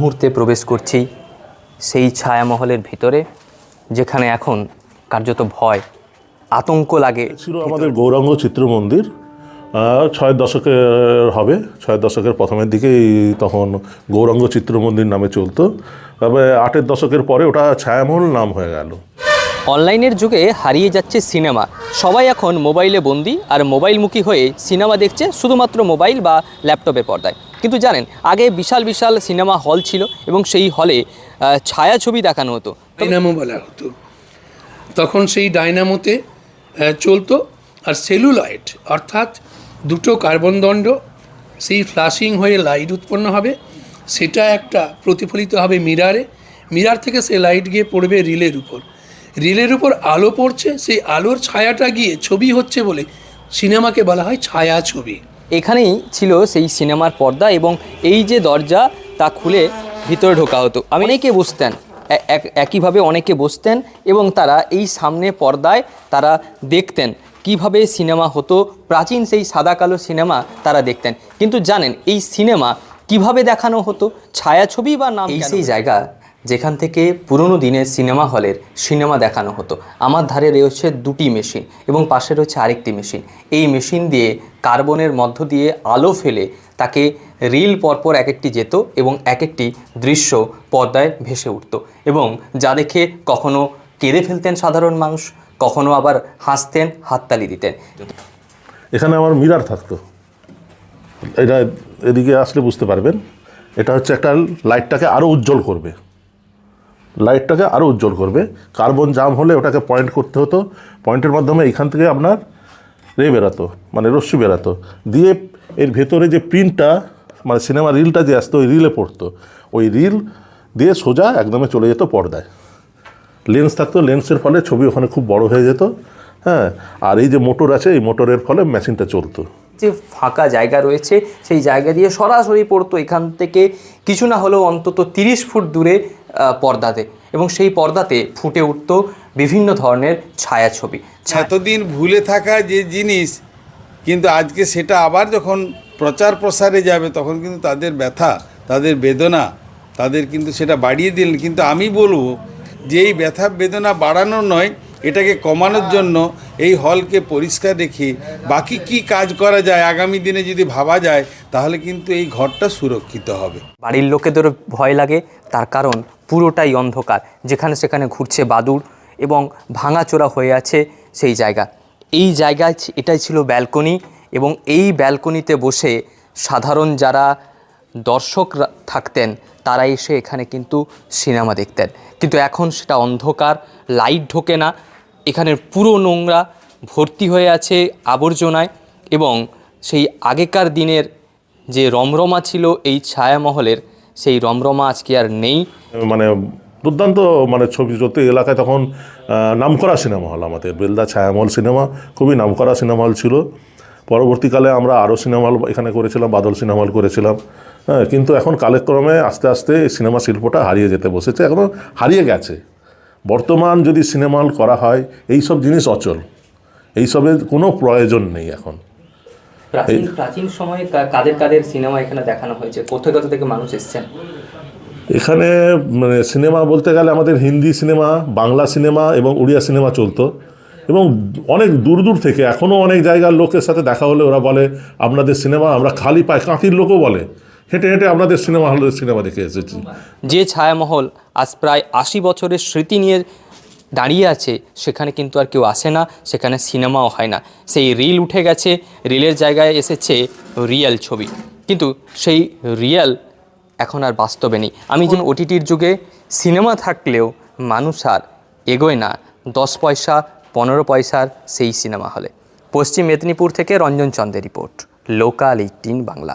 মুহূর্তে প্রবেশ করছি সেই ছায়ামহলের ভিতরে, যেখানে এখন কার্যত ভয় আতঙ্ক লাগে। ছিল আমাদের গৌরাঙ্গ চিত্র মন্দির, 6 দশকের হবে, 6 দশকের প্রথমের দিকেই তখন গৌরাঙ্গ চিত্র মন্দির নামে চলতো। তবে 8 দশকের পরে ওটা ছায়ামহল নাম হয়ে গেল। অনলাইনের যুগে হারিয়ে যাচ্ছে সিনেমা। সবাই এখন মোবাইলে বন্দি আর মোবাইলমুখী হয়ে সিনেমা দেখছে শুধুমাত্র মোবাইল বা ল্যাপটপের পর্দায়। কিন্তু জানেন, আগে বিশাল বিশাল সিনেমা হল ছিল এবং সেই হলে ছায়াছবি দেখানো হতো, ডাইনামো বলা হতো। তখন সেই ডাইনামোতে চলতো, আর সেলুলয়েড অর্থাৎ দুটো কার্বন দণ্ড, সেই ফ্লাশিং হয়ে লাইট উৎপন্ন হবে, সেটা একটা প্রতিফলিত হবে মিরারে, মিরার থেকে সেই লাইট গিয়ে পড়বে রিলের উপর, রিলের উপর আলো পড়ছে, সেই আলোর ছায়াটা গিয়ে ছবি হচ্ছে বলে সিনেমাকে বলা হয় ছায়াছবি। এখানেই ছিল সেই সিনেমার পর্দা এবং এই যে দরজা তা খুলে ভিতরে ঢোকা হতো। অনেকে বসতেন, একইভাবে অনেকে বসতেন এবং তারা এই সামনে পর্দায় তারা দেখতেন কিভাবে সিনেমা হতো। প্রাচীন সেই সাদা কালো সিনেমা তারা দেখতেন। কিন্তু জানেন এই সিনেমা কিভাবে দেখানো হতো? ছায়াছবি বা নাম। এই সেই জায়গা যেখান থেকে পুরনো দিনের সিনেমা হলের সিনেমা দেখানো হতো। আমার ধারে রয়েছে দুটি মেশিন এবং পাশে রয়েছে আরেকটি মেশিন। এই মেশিন দিয়ে কার্বনের মধ্য দিয়ে আলো ফেলে তাকে রিল পরপর এক একটি যেত এবং এক একটি দৃশ্য পর্দায় ভেসে উঠত এবং যা দেখে কখনো কেঁদে ফেলতেন সাধারণ মানুষ, কখনো আবার হাসতেন, হাততালি দিতেন। এখানে আমার মিরার থাকতো, এটা এদিকে আসলে বুঝতে পারবেন। এটা হচ্ছে একটা লাইটটাকে আরও উজ্জ্বল করবে, লাইটটাকে আরও উজ্জ্বল করবে। কার্বন জাম হলে ওটাকে পয়েন্ট করতে হতো, পয়েন্টের মাধ্যমে এইখান থেকে আপনার বেরাতো, মানে রশ্মি বেরাতো, দিয়ে এর ভেতরে যে প্রিন্টটা, মানে সিনেমা রিলটা যে আসতো ওই রিলে পড়তো, ওই রিল দিয়ে সোজা একদমে চলে যেত পর্দায়। লেন্স থাকতো, লেন্সের ফলে ছবি ওখানে খুব বড় হয়ে যেত। হ্যাঁ, আর এই যে মোটর আছে, এই মোটরের ফলে মেশিনটা চলতো। যে ফাঁকা জায়গা রয়েছে সেই জায়গা দিয়ে সরাসরি পড়তো এখান থেকে কিছু না হলেও অন্তত 30 ফুট দূরে পর্দাতে, এবং সেই পর্দাতে ফুটে উঠতো বিভিন্ন ধরনের ছায়াছবি। এতদিন ভুলে থাকা যে জিনিস, কিন্তু আজকে সেটা আবার যখন প্রচার প্রসারে যাবে তখন কিন্তু তাদের ব্যথা, তাদের বেদনা, তাদের কিন্তু সেটা বাড়িয়ে দিলেন। কিন্তু আমি বলবো যে এই ব্যথা বেদনা বাড়ানোর নয়, এটাকে কমানোর জন্য এই হলকে পরিষ্কার রেখে বাকি কি কাজ করা যায় আগামী দিনে যদি ভাবা যায়, তাহলে কিন্তু এই ঘরটা সুরক্ষিত হবে। বাড়ির লোকেদের ভয় লাগে, তার কারণ পুরোটাই অন্ধকার, যেখানে সেখানে ঘুরছে বাদুড় এবং ভাঙাচোরা হয়ে আছে সেই জায়গা। এই জায়গায় এটাই ছিল ব্যালকনি এবং এই ব্যালকনিতে বসে সাধারণ যারা দর্শক থাকতেন তারা এসে এখানে কিন্তু সিনেমা দেখতেন। কিন্তু এখন সেটা অন্ধকার, লাইট ঢোকে না, এখানের পুরো নোংরা ভর্তি হয়ে আছে আবর্জনায় এবং সেই আগেকার দিনের যে রমরমা ছিল এই ছায়ামহলের, সেই রমরমা আজকে আর নেই। মানে দুর্দান্ত, মানে ছবি সত্যি এলাকায় তখন নামকরা সিনেমা হল আমাদের বেলদা ছায়ামহল সিনেমা, খুবই নামকরা সিনেমা হল ছিল। পরবর্তীকালে আমরা আরও সিনেমা হল এখানে করেছিলাম, বাদল সিনেমা হল করেছিলাম। হ্যাঁ, কিন্তু এখন কালক্রমে আস্তে আস্তে সিনেমা শিল্পটা হারিয়ে যেতে বসেছে, এখনও হারিয়ে গেছে। বর্তমান যদি সিনেমা হল করা হয়, এই সব জিনিস অচল, এইসবের কোনো প্রয়োজন নেই এখন। প্রাচীন সময়ে কাদের কাদের সিনেমা এখানে দেখানো হয়েছে? কোথায় কোথা থেকে মানুষ এসছেন এখানে? মানে সিনেমা বলতে গেলে আমাদের হিন্দি সিনেমা, বাংলা সিনেমা এবং উড়িয়া সিনেমা চলতো, এবং অনেক দূর দূর থেকে এখনও অনেক জায়গার লোকের সাথে দেখা হলে ওরা বলে আপনাদের সিনেমা আমরা খালি পাই, কাঁথির লোকও বলে হেঁটে হেঁটে আপনাদের সিনেমা হলের সিনেমা দেখে এসেছি। যে ছায়ামহল আজ প্রায় 80 বছরের স্মৃতি নিয়ে দাঁড়িয়ে আছে, সেখানে কিন্তু আর কেউ আসে না, সেখানে সিনেমাও হয় না। সেই রিল উঠে গেছে, রিলের জায়গায় এসেছে রিয়েল ছবি, কিন্তু সেই রিয়েল এখন আর বাস্তবে নেই। আমি যেন ওটিটির যুগে সিনেমা থাকলেও মানুষ আর এগোয় না 10 পয়সা 15 পয়সার সেই সিনেমা হলে। পশ্চিম মেদিনীপুর থেকে রঞ্জন চন্দ্রের রিপোর্ট, লোকাল 18 বাংলা।